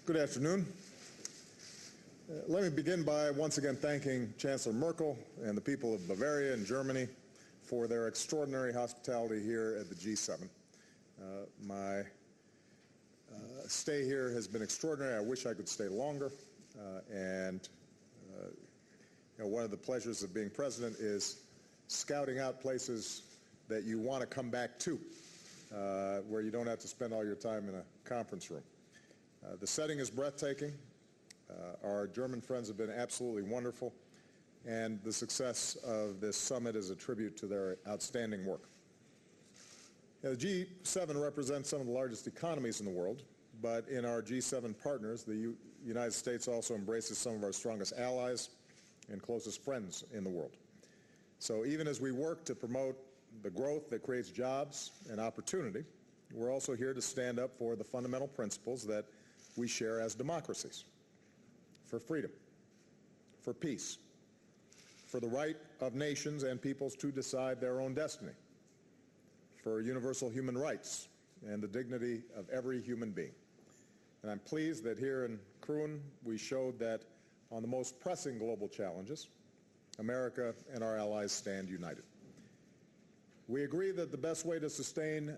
Good afternoon. Let me begin by once again thanking Chancellor Merkel and the people of Bavaria and Germany for their extraordinary hospitality here at the G7. My stay here has been extraordinary. I wish I could stay longer. One of the pleasures of being president is scouting out places that you want to come back to, where you don't have to spend all your time in a conference room. The setting is breathtaking. Our German friends have been absolutely wonderful, and the success of this summit is a tribute to their outstanding work. The G7 represents some of the largest economies in the world, but in our G7 partners, the United States also embraces some of our strongest allies and closest friends in the world. So even as we work to promote the growth that creates jobs and opportunity, we're also here to stand up for the fundamental principles that we share as democracies: for freedom, for peace, for the right of nations and peoples to decide their own destiny, for universal human rights and the dignity of every human being. And I'm pleased that here in Kroon we showed that on the most pressing global challenges, America and our allies stand united. We agree that the best way to sustain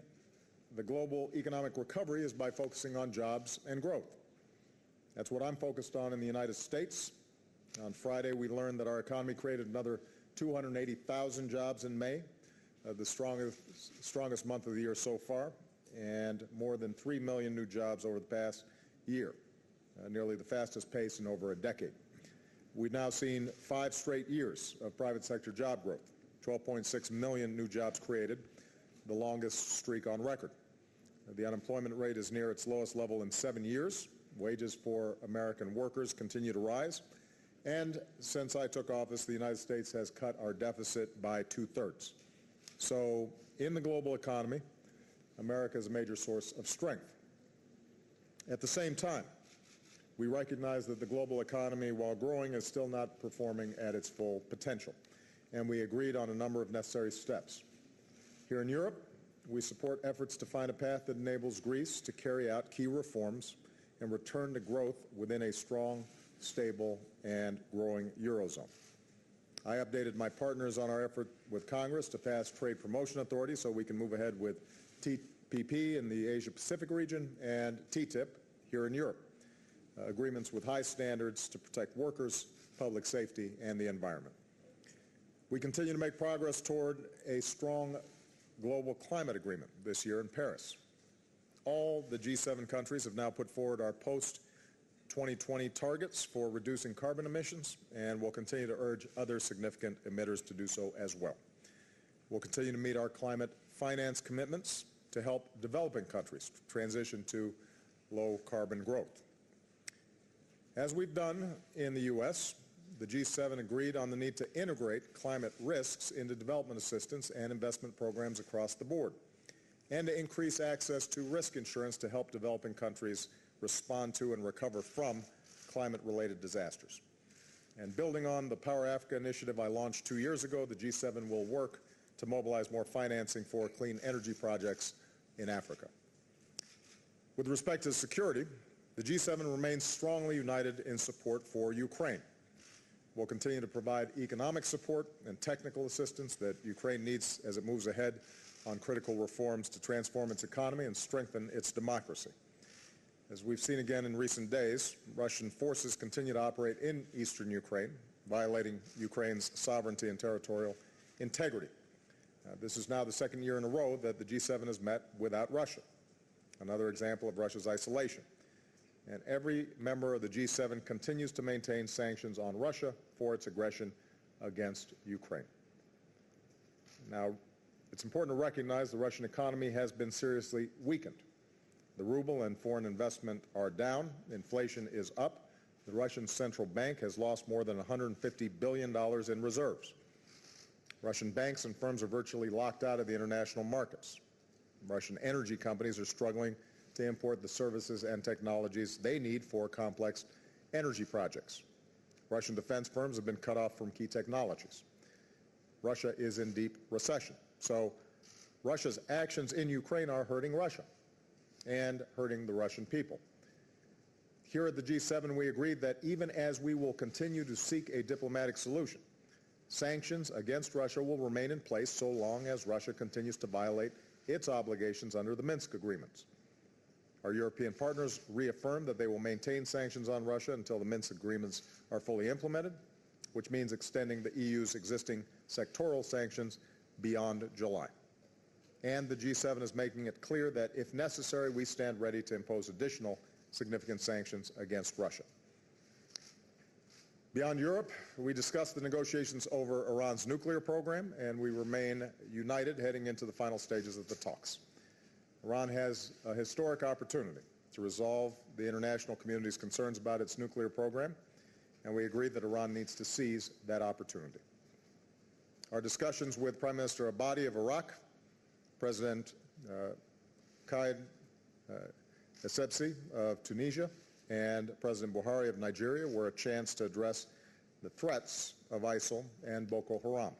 the global economic recovery is by focusing on jobs and growth. That's what I'm focused on in the United States. On Friday, we learned that our economy created another 280,000 jobs in May, the strongest month of the year so far, and more than 3 million new jobs over the past year, nearly the fastest pace in over a decade. We've now seen 5 straight years of private sector job growth, 12.6 million new jobs created, the longest streak on record. The unemployment rate is near its lowest level in 7 years. Wages for American workers continue to rise. And since I took office, the United States has cut our deficit by 2/3. So in the global economy, America is a major source of strength. At the same time, we recognize that the global economy, while growing, is still not performing at its full potential. And we agreed on a number of necessary steps. Here in Europe, we support efforts to find a path that enables Greece to carry out key reforms and return to growth within a strong, stable, and growing Eurozone. I updated my partners on our effort with Congress to pass trade promotion authority so we can move ahead with TPP in the Asia-Pacific region and TTIP here in Europe, agreements with high standards to protect workers, public safety, and the environment. We continue to make progress toward a strong global climate agreement this year in Paris. All the G7 countries have now put forward our post-2020 targets for reducing carbon emissions, and we'll continue to urge other significant emitters to do so as well. We'll continue to meet our climate finance commitments to help developing countries transition to low carbon growth. As we've done in the U.S., the G7 agreed on the need to integrate climate risks into development assistance and investment programs across the board, and to increase access to risk insurance to help developing countries respond to and recover from climate-related disasters. And building on the Power Africa initiative I launched 2 years ago, the G7 will work to mobilize more financing for clean energy projects in Africa. With respect to security, the G7 remains strongly united in support for Ukraine. We'll continue to provide economic support and technical assistance that Ukraine needs as it moves ahead on critical reforms to transform its economy and strengthen its democracy. As we've seen again in recent days, Russian forces continue to operate in eastern Ukraine, violating Ukraine's sovereignty and territorial integrity. This is now the second year in a row that the G7 has met without Russia, another example of Russia's isolation. And every member of the G7 continues to maintain sanctions on Russia for its aggression against Ukraine. Now, it's important to recognize the Russian economy has been seriously weakened. The ruble and foreign investment are down. Inflation is up. The Russian central bank has lost more than $150 billion in reserves. Russian banks and firms are virtually locked out of the international markets. Russian energy companies are struggling to import the services and technologies they need for complex energy projects. Russian defense firms have been cut off from key technologies. Russia is in deep recession. So Russia's actions in Ukraine are hurting Russia and hurting the Russian people. Here at the G7, we agreed that even as we will continue to seek a diplomatic solution, sanctions against Russia will remain in place so long as Russia continues to violate its obligations under the Minsk agreements. Our European partners reaffirmed that they will maintain sanctions on Russia until the Minsk agreements are fully implemented, which means extending the EU's existing sectoral sanctions beyond July. And the G7 is making it clear that if necessary, we stand ready to impose additional significant sanctions against Russia. Beyond Europe, we discussed the negotiations over Iran's nuclear program, and we remain united heading into the final stages of the talks. Iran has a historic opportunity to resolve the international community's concerns about its nuclear program, and we agreed that Iran needs to seize that opportunity. Our discussions with Prime Minister Abadi of Iraq, President Qaid Essebsi of Tunisia, and President Buhari of Nigeria were a chance to address the threats of ISIL and Boko Haram.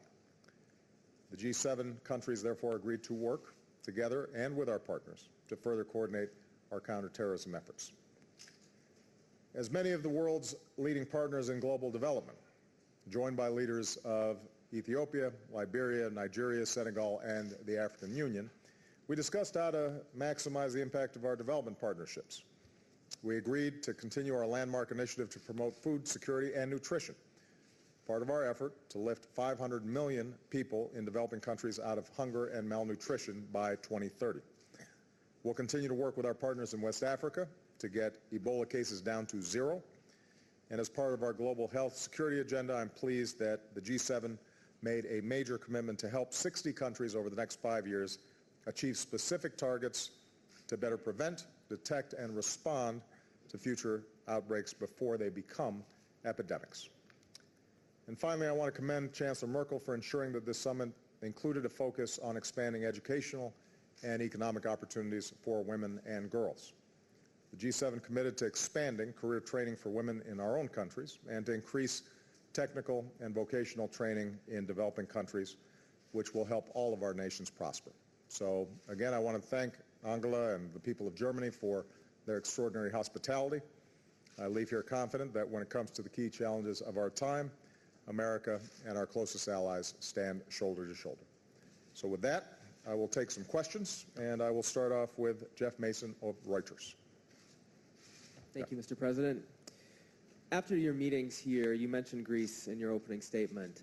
The G7 countries therefore agreed to work together and with our partners to further coordinate our counterterrorism efforts. As many of the world's leading partners in global development, joined by leaders of Ethiopia, Liberia, Nigeria, Senegal, and the African Union, we discussed how to maximize the impact of our development partnerships. We agreed to continue our landmark initiative to promote food security and nutrition, part of our effort to lift 500 million people in developing countries out of hunger and malnutrition by 2030. We'll continue to work with our partners in West Africa to get Ebola cases down to zero. And as part of our global health security agenda, I'm pleased that the G7 made a major commitment to help 60 countries over the next 5 years achieve specific targets to better prevent, detect, and respond to future outbreaks before they become epidemics. And finally, I want to commend Chancellor Merkel for ensuring that this summit included a focus on expanding educational and economic opportunities for women and girls. The G7 committed to expanding career training for women in our own countries and to increase technical and vocational training in developing countries, which will help all of our nations prosper. So again, I want to thank Angela and the people of Germany for their extraordinary hospitality. I leave here confident that when it comes to the key challenges of our time, America and our closest allies stand shoulder to shoulder. So with that, I will take some questions, and I will start off with Jeff Mason of Reuters. Thank you, Mr. President. After your meetings here, you mentioned Greece in your opening statement.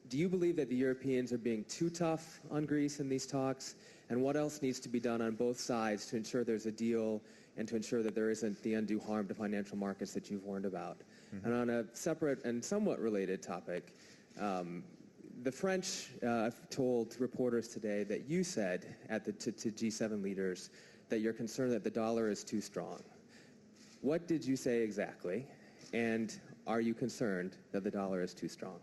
Do you believe that the Europeans are being too tough on Greece in these talks? And what else needs to be done on both sides to ensure there's a deal and to ensure that there isn't the undue harm to financial markets that you've warned about? And on a separate and somewhat related topic, the French told reporters today that you said to G7 leaders that you're concerned that the dollar is too strong. What did you say exactly? And are you concerned that the dollar is too strong?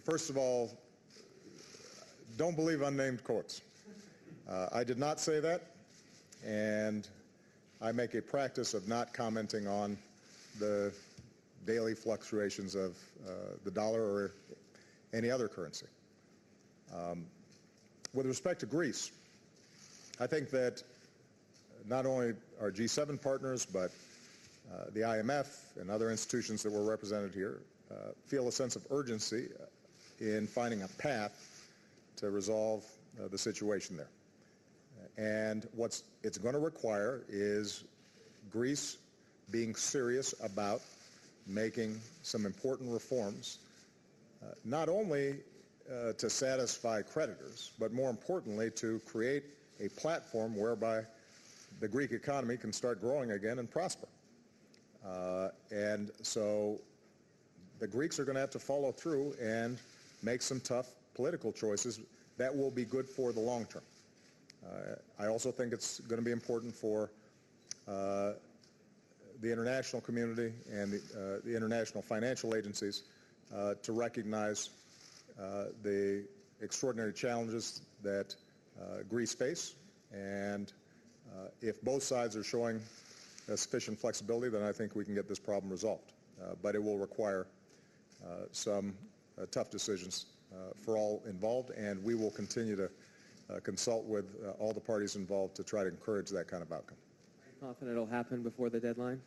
First of all, don't believe unnamed quotes. I did not say that, and I make a practice of not commenting on the daily fluctuations of the dollar or any other currency. With respect to Greece, I think that not only our G7 partners, but the IMF and other institutions that were represented here feel a sense of urgency in finding a path to resolve the situation there. And what it's going to require is Greece being serious about making some important reforms, not only to satisfy creditors, but more importantly to create a platform whereby the Greek economy can start growing again and prosper. And so the Greeks are going to have to follow through and make some tough political choices that will be good for the long term. I also think it's going to be important for the international community and the international financial agencies to recognize the extraordinary challenges that Greece face. And if both sides are showing sufficient flexibility, then I think we can get this problem resolved. But it will require some tough decisions for all involved, and we will continue to consult with all the parties involved to try to encourage that kind of outcome. confident it'll happen before the deadline?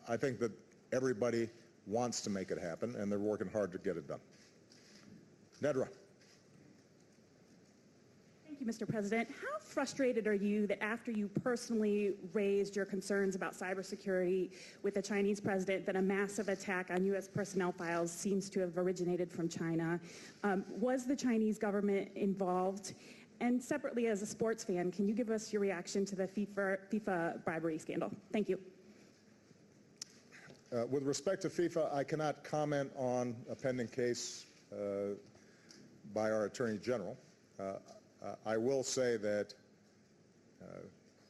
I think that everybody wants to make it happen, and they're working hard to get it done. Nedra. Thank you, Mr. President. How frustrated are you that after you personally raised your concerns about cybersecurity with the Chinese president, that a massive attack on U.S. personnel files seems to have originated from China? Was the Chinese government involved? And separately, as a sports fan, can you give us your reaction to the FIFA bribery scandal? Thank you. With respect to FIFA, I cannot comment on a pending case by our Attorney General. I will say that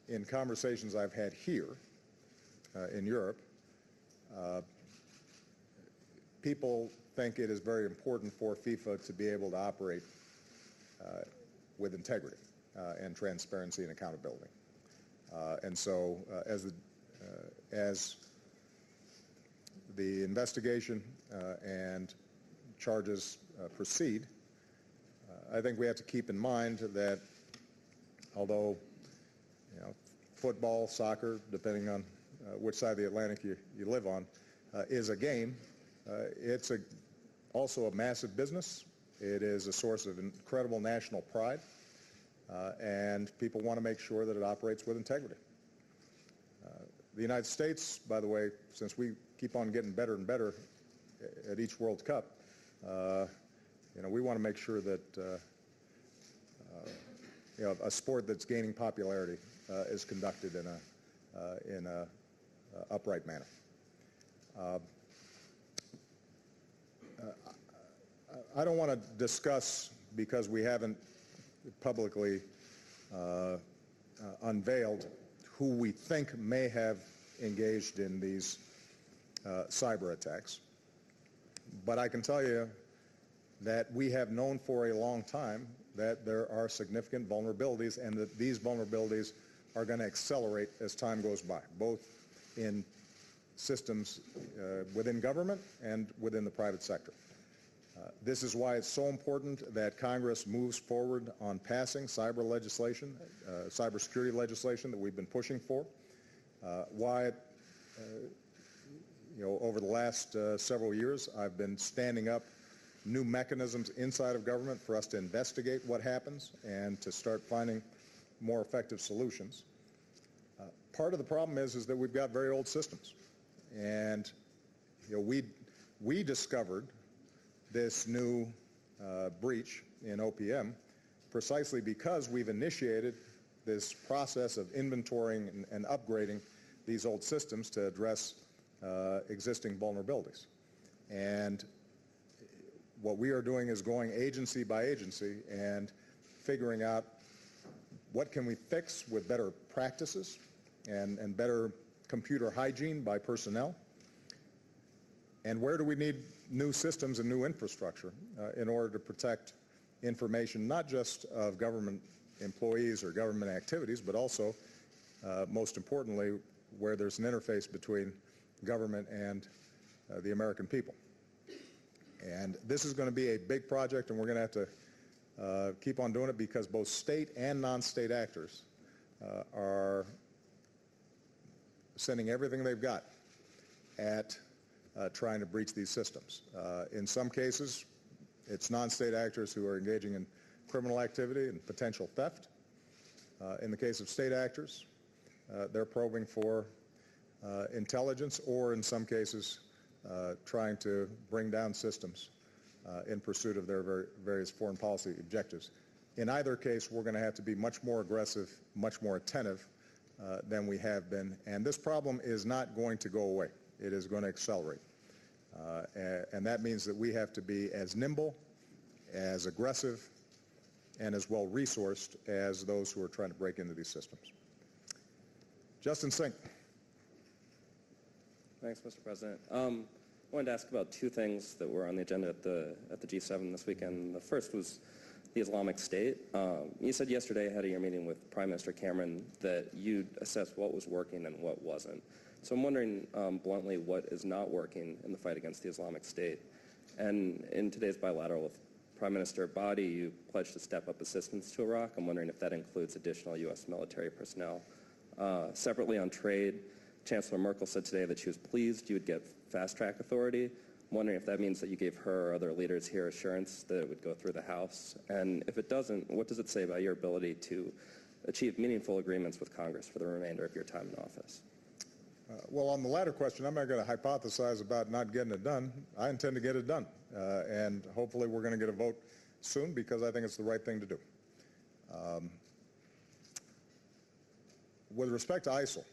in conversations I've had here in Europe, people think it is very important for FIFA to be able to operate with integrity and transparency and accountability. And so as the investigation and charges proceed, I think we have to keep in mind that although, football, soccer, depending on which side of the Atlantic you live on, is a game, it's also a massive business. It is a source of incredible national pride, and people want to make sure that it operates with integrity. The United States, by the way, since we keep on getting better and better at each World Cup, we want to make sure that a sport that's gaining popularity is conducted in a upright manner. I don't want to discuss, because we haven't publicly unveiled who we think may have engaged in these cyber attacks, but I can tell you that we have known for a long time that there are significant vulnerabilities, and that these vulnerabilities are going to accelerate as time goes by, both in systems within government and within the private sector. This is why it's so important that Congress moves forward on passing cyber legislation, cybersecurity legislation that we've been pushing for. Why, over the last several years, I've been standing up new mechanisms inside of government for us to investigate what happens and to start finding more effective solutions. Part of the problem is that we've got very old systems, and we discovered this new breach in OPM precisely because we've initiated this process of inventorying and upgrading these old systems to address existing vulnerabilities. And what we are doing is going agency by agency and figuring out what can we fix with better practices and better computer hygiene by personnel, and where do we need new systems and new infrastructure in order to protect information not just of government employees or government activities, but also, most importantly, where there's an interface between government and the American people. And this is going to be a big project, and we're going to have to keep on doing it because both state and non-state actors are sending everything they've got at trying to breach these systems. In some cases, it's non-state actors who are engaging in criminal activity and potential theft. In the case of state actors, they're probing for intelligence, or in some cases, trying to bring down systems in pursuit of their various foreign policy objectives. In either case, we're going to have to be much more aggressive, much more attentive than we have been. And this problem is not going to go away. It is going to accelerate. And that means that we have to be as nimble, as aggressive, and as well-resourced as those who are trying to break into these systems. Justin Sink. Thanks, Mr. President. I wanted to ask about two things that were on the agenda at the G7 this weekend. The first was the Islamic State. You said yesterday ahead of your meeting with Prime Minister Cameron that you'd assess what was working and what wasn't. So I'm wondering bluntly what is not working in the fight against the Islamic State. And in today's bilateral with Prime Minister Abadi, you pledged to step up assistance to Iraq. I'm wondering if that includes additional U.S. military personnel Separately on trade, Chancellor Merkel said today that she was pleased you would get fast-track authority. I'm wondering if that means that you gave her or other leaders here assurance that it would go through the House. And if it doesn't, what does it say about your ability to achieve meaningful agreements with Congress for the remainder of your time in office? Well, on the latter question, I'm not going to hypothesize about not getting it done. I intend to get it done. And hopefully we're going to get a vote soon because I think it's the right thing to do. With respect to ISIL,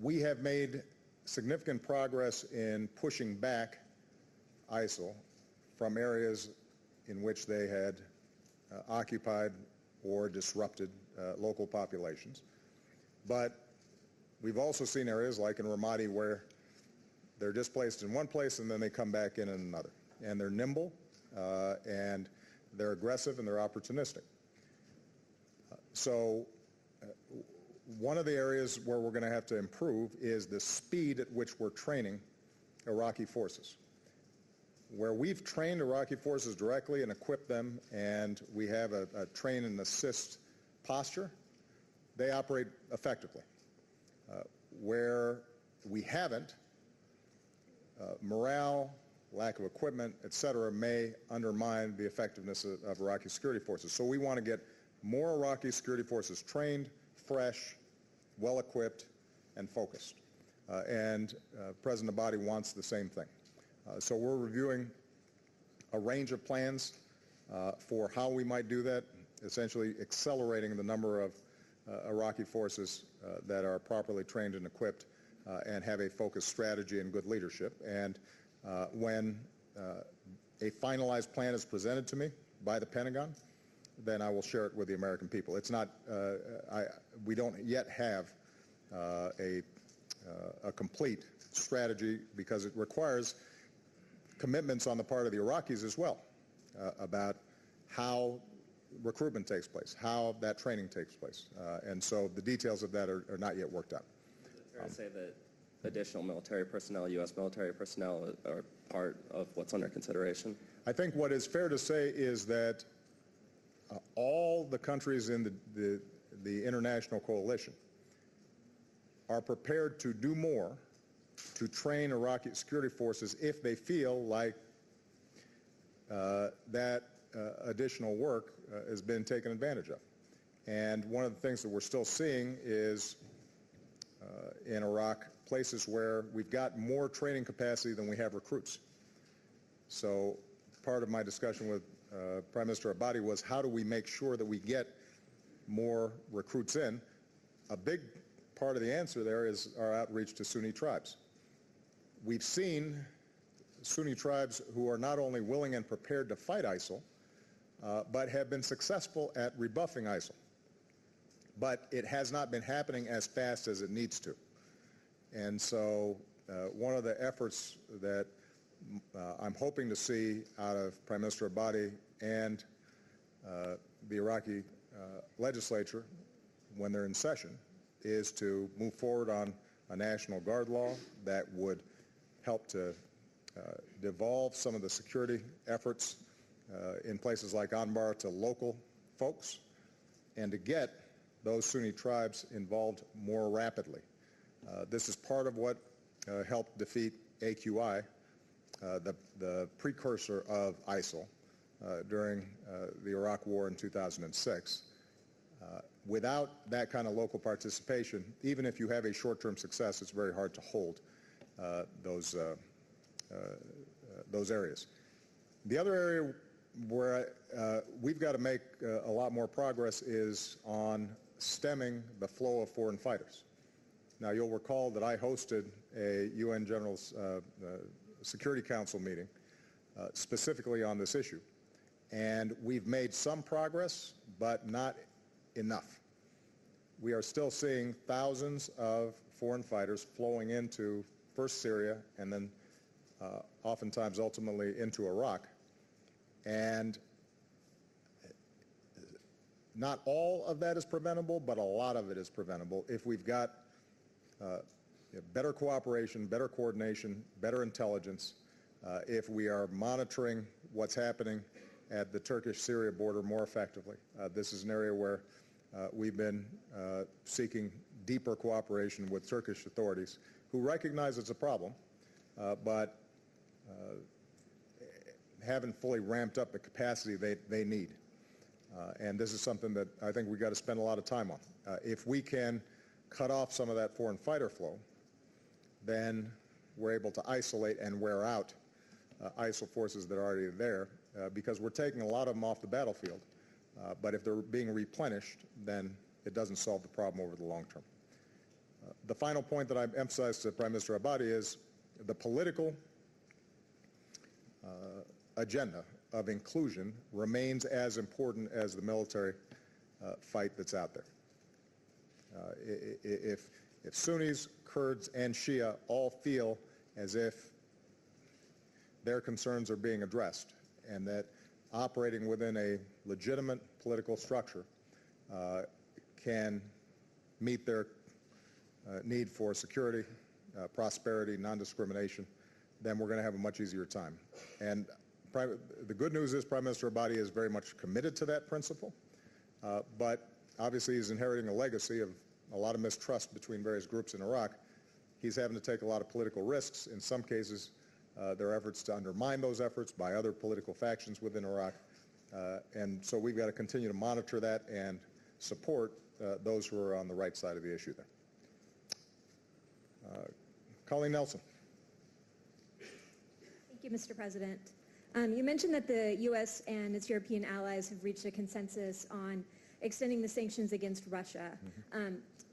we have made significant progress in pushing back ISIL from areas in which they had occupied or disrupted local populations. But we've also seen areas like in Ramadi where they're displaced in one place and then they come back in another. And they're nimble and they're aggressive and they're opportunistic. So one of the areas where we're going to have to improve is the speed at which we're training Iraqi forces. Where we've trained Iraqi forces directly and equipped them and we have a train and assist posture, they operate effectively. Where we haven't, morale, lack of equipment, etc., may undermine the effectiveness of Iraqi security forces. So we want to get more Iraqi security forces trained, fresh, well-equipped, and focused. And President Abadi wants the same thing. So we're reviewing a range of plans for how we might do that, essentially accelerating the number of Iraqi forces that are properly trained and equipped and have a focused strategy and good leadership. And when a finalized plan is presented to me by the Pentagon, then I will share it with the American people. It's not, we don't yet have a complete strategy because it requires commitments on the part of the Iraqis as well about how recruitment takes place, how that training takes place. And so the details of that are not yet worked out. Is it fair to say that additional military personnel, U.S. military personnel, are part of what's under consideration? I think what is fair to say is that all the countries in the international coalition are prepared to do more to train Iraqi security forces if they feel like that additional work has been taken advantage of. And one of the things that we're still seeing is in Iraq, places where we've got more training capacity than we have recruits. So part of my discussion with Prime Minister Abadi was how do we make sure that we get more recruits in? A big part of the answer there is our outreach to Sunni tribes. We've seen Sunni tribes who are not only willing and prepared to fight ISIL, but have been successful at rebuffing ISIL. But it has not been happening as fast as it needs to. And so one of the efforts that I'm hoping to see out of Prime Minister Abadi and the Iraqi legislature when they're in session is to move forward on a National Guard law that would help to devolve some of the security efforts in places like Anbar to local folks and to get those Sunni tribes involved more rapidly. This is part of what helped defeat AQI, the precursor of ISIL, during the Iraq War in 2006. Without that kind of local participation, even if you have a short-term success, it's very hard to hold those areas. The other area where we've got to make a lot more progress is on stemming the flow of foreign fighters. Now, you'll recall that I hosted a UN General Security Council meeting specifically on this issue. And we've made some progress, but not enough. We are still seeing thousands of foreign fighters flowing into first Syria and then oftentimes ultimately into Iraq. And not all of that is preventable, but a lot of it is preventable if we've got better cooperation, better coordination, better intelligence, if we are monitoring what's happening at the Turkish-Syria border more effectively. This is an area where we've been seeking deeper cooperation with Turkish authorities who recognize it's a problem, but haven't fully ramped up the capacity they need. And this is something that I think we've got to spend a lot of time on. If we can cut off some of that foreign fighter flow, then we're able to isolate and wear out ISIL forces that are already there, because we're taking a lot of them off the battlefield. But if they're being replenished, then it doesn't solve the problem over the long term. The final point that I've emphasized to Prime Minister Abadi is the political agenda of inclusion remains as important as the military fight that's out there. If Sunnis, Kurds, and Shia all feel as if their concerns are being addressed and that operating within a legitimate political structure can meet their need for security, prosperity, non-discrimination, then we're going to have a much easier time. And the good news is Prime Minister Abadi is very much committed to that principle, but obviously he's inheriting a legacy of a lot of mistrust between various groups in Iraq. He's having to take a lot of political risks. In some cases, there are efforts to undermine those efforts by other political factions within Iraq. And so we've got to continue to monitor that and support those who are on the right side of the issue there. Colleen Nelson. Thank you, Mr. President. You mentioned that the U.S. and its European allies have reached a consensus on extending the sanctions against Russia.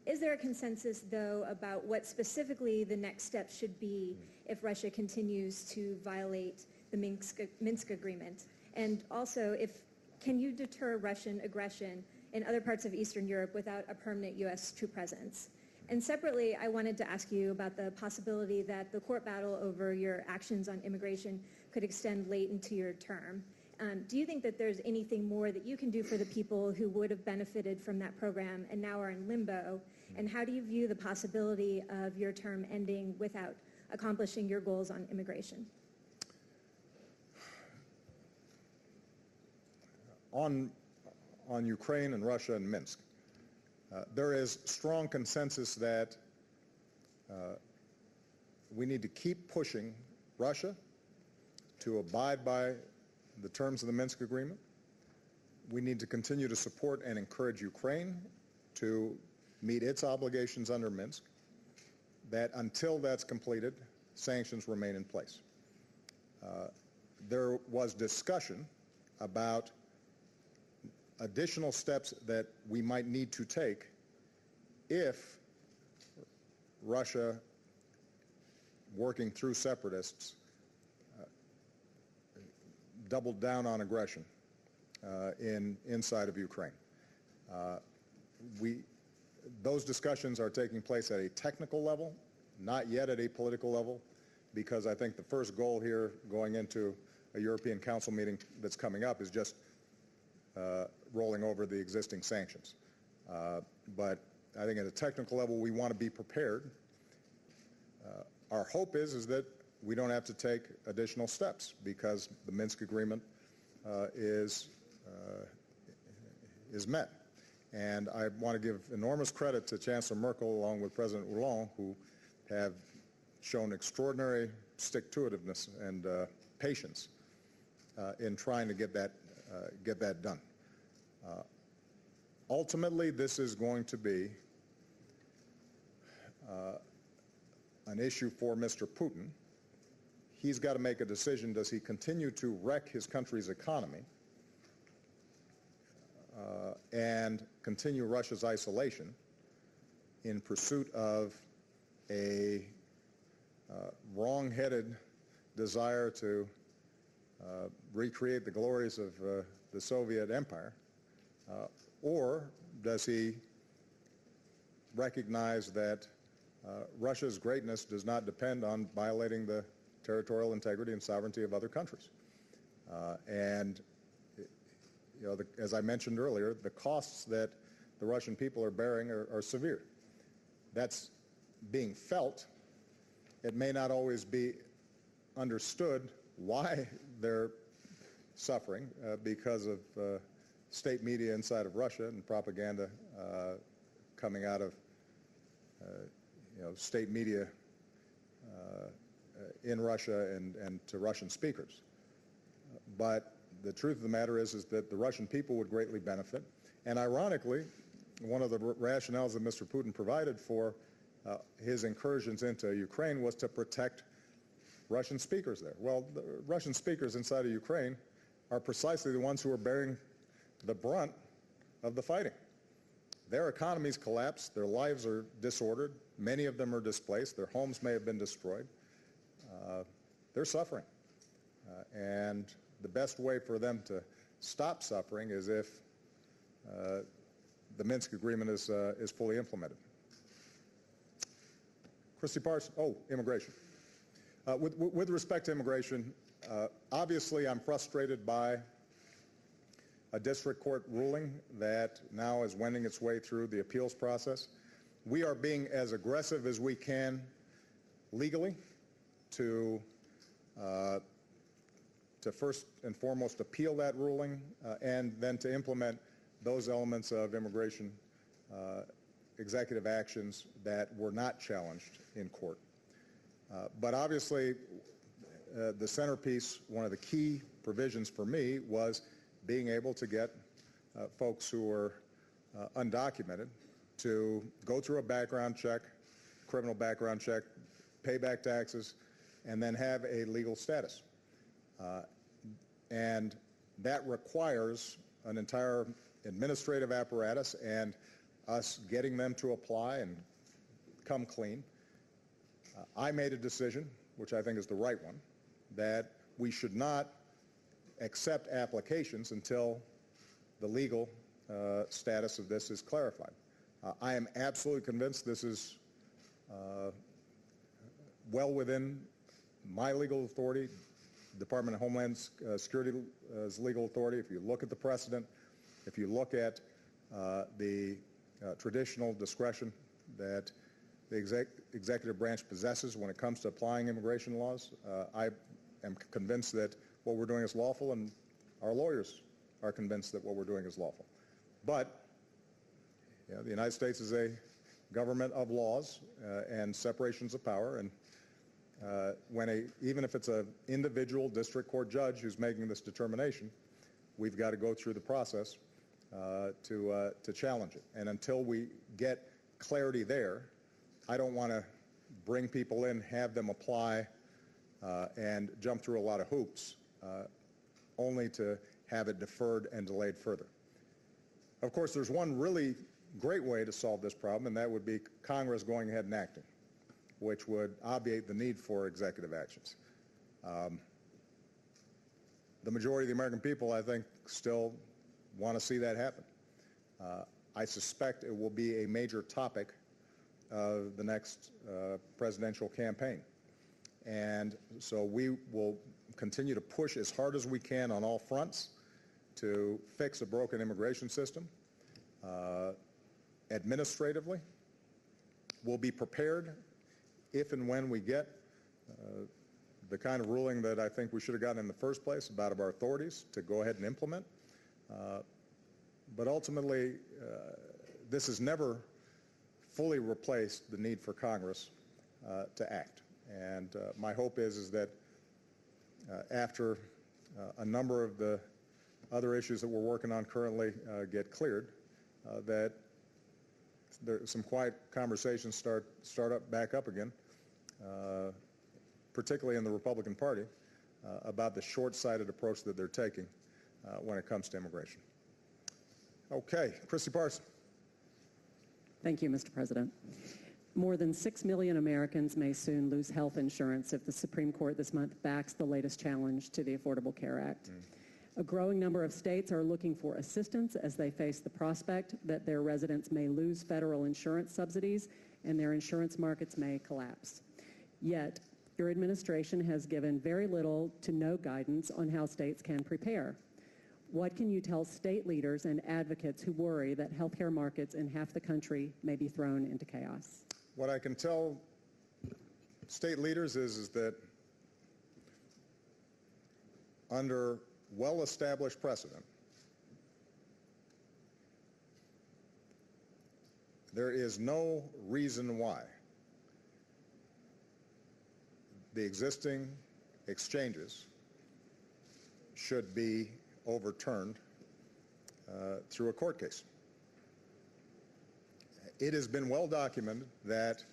Is there a consensus, though, about what specifically the next step should be if Russia continues to violate the Minsk agreement? And also, can you deter Russian aggression in other parts of Eastern Europe without a permanent U.S. troop presence? And separately, I wanted to ask you about the possibility that the court battle over your actions on immigration could extend late into your term. Do you think that there's anything more that you can do for the people who would have benefited from that program and now are in limbo? And how do you view the possibility of your term ending without accomplishing your goals on immigration? On Ukraine and Russia and Minsk, there is strong consensus that we need to keep pushing Russia to abide by the terms of the Minsk agreement. We need to continue to support and encourage Ukraine to meet its obligations under Minsk, that until that's completed, sanctions remain in place. There was discussion about additional steps that we might need to take if Russia, working through separatists, doubled down on aggression inside of Ukraine. Those discussions are taking place at a technical level, not yet at a political level, because I think the first goal here going into a European Council meeting that's coming up is just rolling over the existing sanctions. But I think at a technical level, we want to be prepared. Our hope is that we don't have to take additional steps because the Minsk agreement is met. And I want to give enormous credit to Chancellor Merkel along with President Hollande, who have shown extraordinary stick-to-itiveness and patience in trying to get that done. Ultimately, this is going to be an issue for Mr. Putin. He's got to make a decision. Does he continue to wreck his country's economy and continue Russia's isolation in pursuit of a wrong-headed desire to recreate the glories of the Soviet Empire? Or does he recognize that Russia's greatness does not depend on violating the territorial integrity and sovereignty of other countries? And you know, as I mentioned earlier, the costs that the Russian people are bearing are severe. That's being felt. It may not always be understood why they're suffering because of state media inside of Russia and propaganda coming out of state media in Russia and to Russian speakers. But the truth of the matter is that the Russian people would greatly benefit. And ironically, one of the rationales that Mr. Putin provided for his incursions into Ukraine was to protect Russian speakers there. Well, the Russian speakers inside of Ukraine are precisely the ones who are bearing the brunt of the fighting. Their economies collapsed, their lives are disordered, many of them are displaced, their homes may have been destroyed. They're suffering. And the best way for them to stop suffering is if the Minsk agreement is fully implemented. Christy Parson, immigration. With respect to immigration, obviously I'm frustrated by a district court ruling that now is wending its way through the appeals process. We are being as aggressive as we can legally to first and foremost appeal that ruling and then to implement those elements of immigration executive actions that were not challenged in court. But obviously, the centerpiece, one of the key provisions for me, was being able to get folks who were undocumented to go through a background check, criminal background check, pay back taxes, and then have a legal status. And that requires an entire administrative apparatus and us getting them to apply and come clean. I made a decision, which I think is the right one, that we should not accept applications until the legal status of this is clarified. I am absolutely convinced this is well within my legal authority, Department of Homeland Security's legal authority. If you look at the precedent, if you look at the traditional discretion that the executive branch possesses when it comes to applying immigration laws, I am convinced that what we're doing is lawful, and our lawyers are convinced that what we're doing is lawful. But the United States is a government of laws and separations of power, and even if it's an individual district court judge who's making this determination, we've got to go through the process to challenge it. And until we get clarity there, I don't want to bring people in, have them apply, and jump through a lot of hoops, only to have it deferred and delayed further. Of course, there's one really great way to solve this problem, and that would be Congress going ahead and acting, which would obviate the need for executive actions. The majority of the American people, I think, still want to see that happen. I suspect it will be a major topic of the next presidential campaign. And so we will continue to push as hard as we can on all fronts to fix a broken immigration system. Administratively, we'll be prepared if and when we get the kind of ruling that I think we should have gotten in the first place about our authorities to go ahead and implement. But ultimately, this has never fully replaced the need for Congress to act. And my hope is that after a number of the other issues that we're working on currently get cleared, that some quiet conversations start back up again, particularly in the Republican Party, about the short-sighted approach that they're taking when it comes to immigration. Okay, Christy Parson. Thank you, Mr. President. More than 6 million Americans may soon lose health insurance if the Supreme Court this month backs the latest challenge to the Affordable Care Act. A growing number of states are looking for assistance as they face the prospect that their residents may lose federal insurance subsidies and their insurance markets may collapse. Yet, your administration has given very little to no guidance on how states can prepare. What can you tell state leaders and advocates who worry that healthcare markets in half the country may be thrown into chaos? What I can tell state leaders is that under well-established precedent, there is no reason why the existing exchanges should be overturned through a court case. It has been well documented that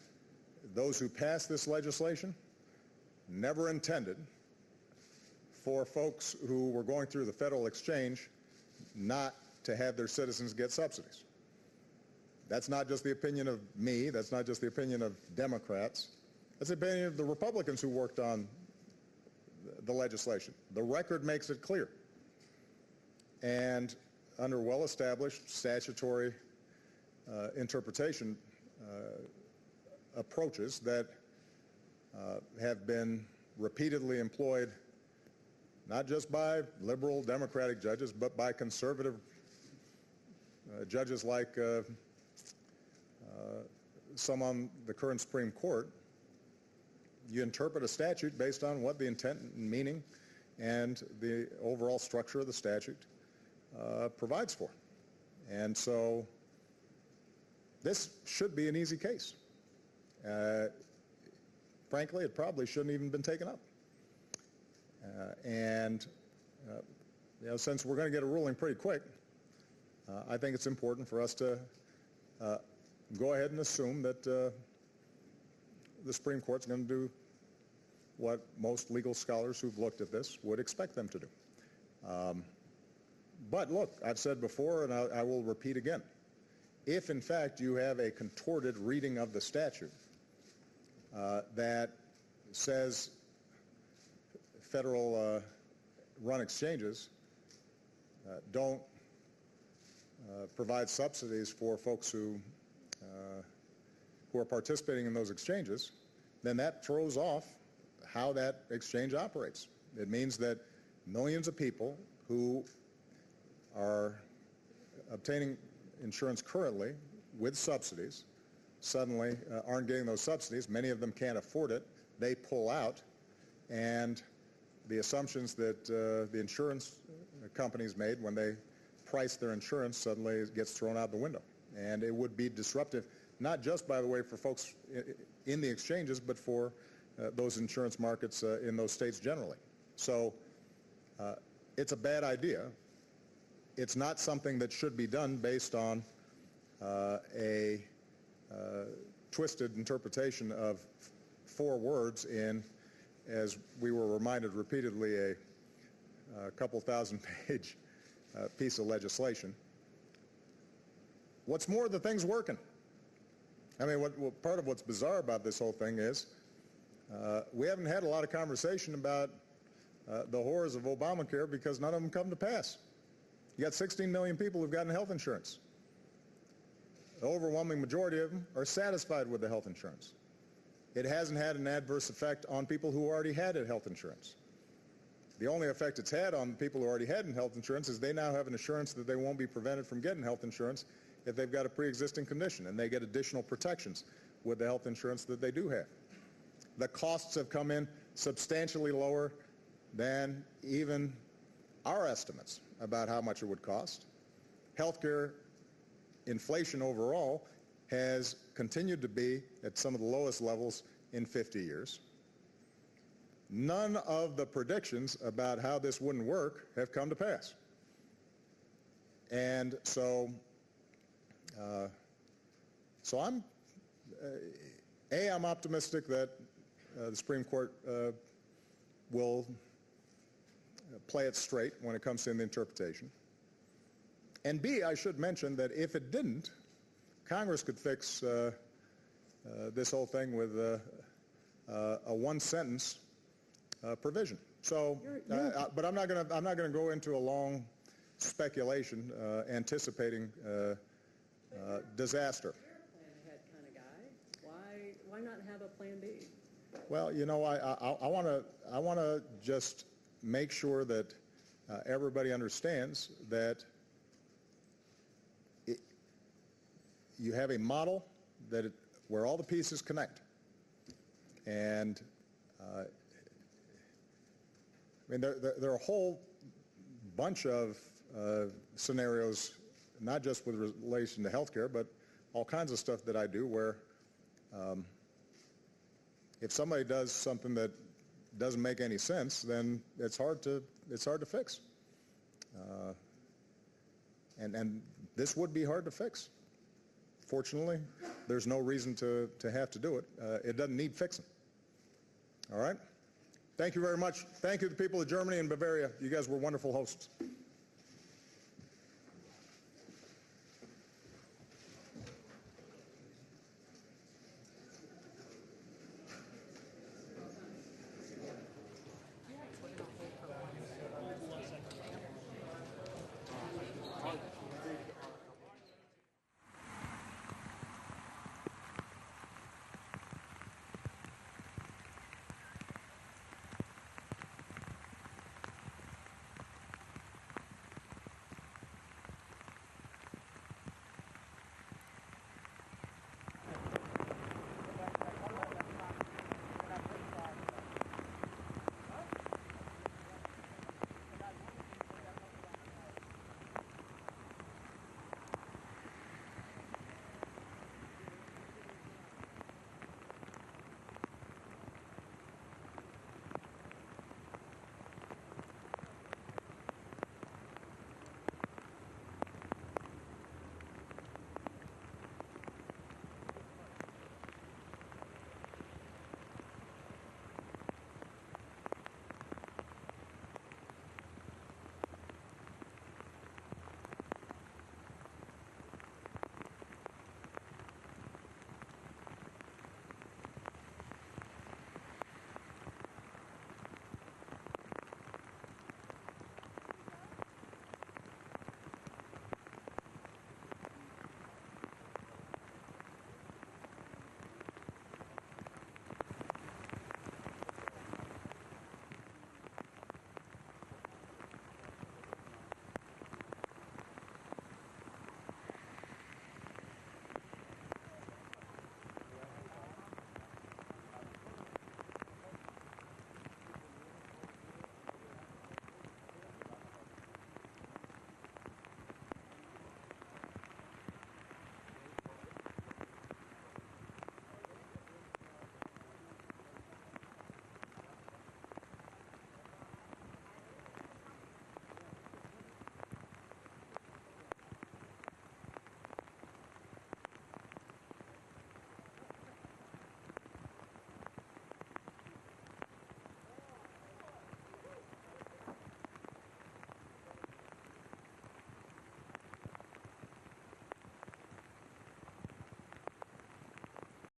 those who passed this legislation never intended for folks who were going through the federal exchange not to have their citizens get subsidies. That's not just the opinion of me. That's not just the opinion of Democrats. That's the opinion of the Republicans who worked on the legislation. The record makes it clear. And under well-established statutory interpretation approaches that have been repeatedly employed not just by liberal Democratic judges, but by conservative judges like some on the current Supreme Court, you interpret a statute based on what the intent and meaning and the overall structure of the statute provides for. And so this should be an easy case. Frankly, it probably shouldn't even been taken up. Since we're going to get a ruling pretty quick, I think it's important for us to go ahead and assume that the Supreme Court's going to do what most legal scholars who've looked at this would expect them to do. But look, I've said before, and I will repeat again, if in fact you have a contorted reading of the statute that says federal run exchanges don't provide subsidies for folks who are participating in those exchanges, then that throws off how that exchange operates. It means that millions of people who are obtaining insurance currently with subsidies suddenly aren't getting those subsidies. Many of them can't afford it. They pull out, and the assumptions that the insurance companies made when they priced their insurance suddenly gets thrown out the window. And it would be disruptive, not just, by the way, for folks in the exchanges, but for those insurance markets in those states generally. So it's a bad idea. It's not something that should be done based on a twisted interpretation of 4 words in, as we were reminded repeatedly, a couple thousand-page piece of legislation. What's more, the thing's working. I mean, part of what's bizarre about this whole thing is we haven't had a lot of conversation about the horrors of Obamacare because none of them come to pass. You got 16 million people who've gotten health insurance. The overwhelming majority of them are satisfied with the health insurance. It hasn't had an adverse effect on people who already had health insurance. The only effect it's had on people who already had health insurance is they now have an assurance that they won't be prevented from getting health insurance if they've got a pre-existing condition, and they get additional protections with the health insurance that they do have. The costs have come in substantially lower than even our estimates about how much it would cost. Healthcare inflation overall has continued to be at some of the lowest levels in 50 years. None of the predictions about how this wouldn't work have come to pass. And so I'm optimistic that the Supreme Court will play it straight when it comes to the interpretation. And B, I should mention that if it didn't, Congress could fix this whole thing with a one-sentence provision. So, but I'm not going to go into a long speculation anticipating disaster. You're a plan ahead kind of guy. Why not have a plan B? Well, you know, I want to just make sure that everybody understands that you have a model where all the pieces connect. And I mean, there are a whole bunch of scenarios, not just with relation to healthcare, but all kinds of stuff that I do where if somebody does something that doesn't make any sense, then it's hard to fix. And this would be hard to fix. Fortunately, there's no reason to have to do it. It doesn't need fixing. All right? Thank you very much. Thank you to the people of Germany and Bavaria. You guys were wonderful hosts.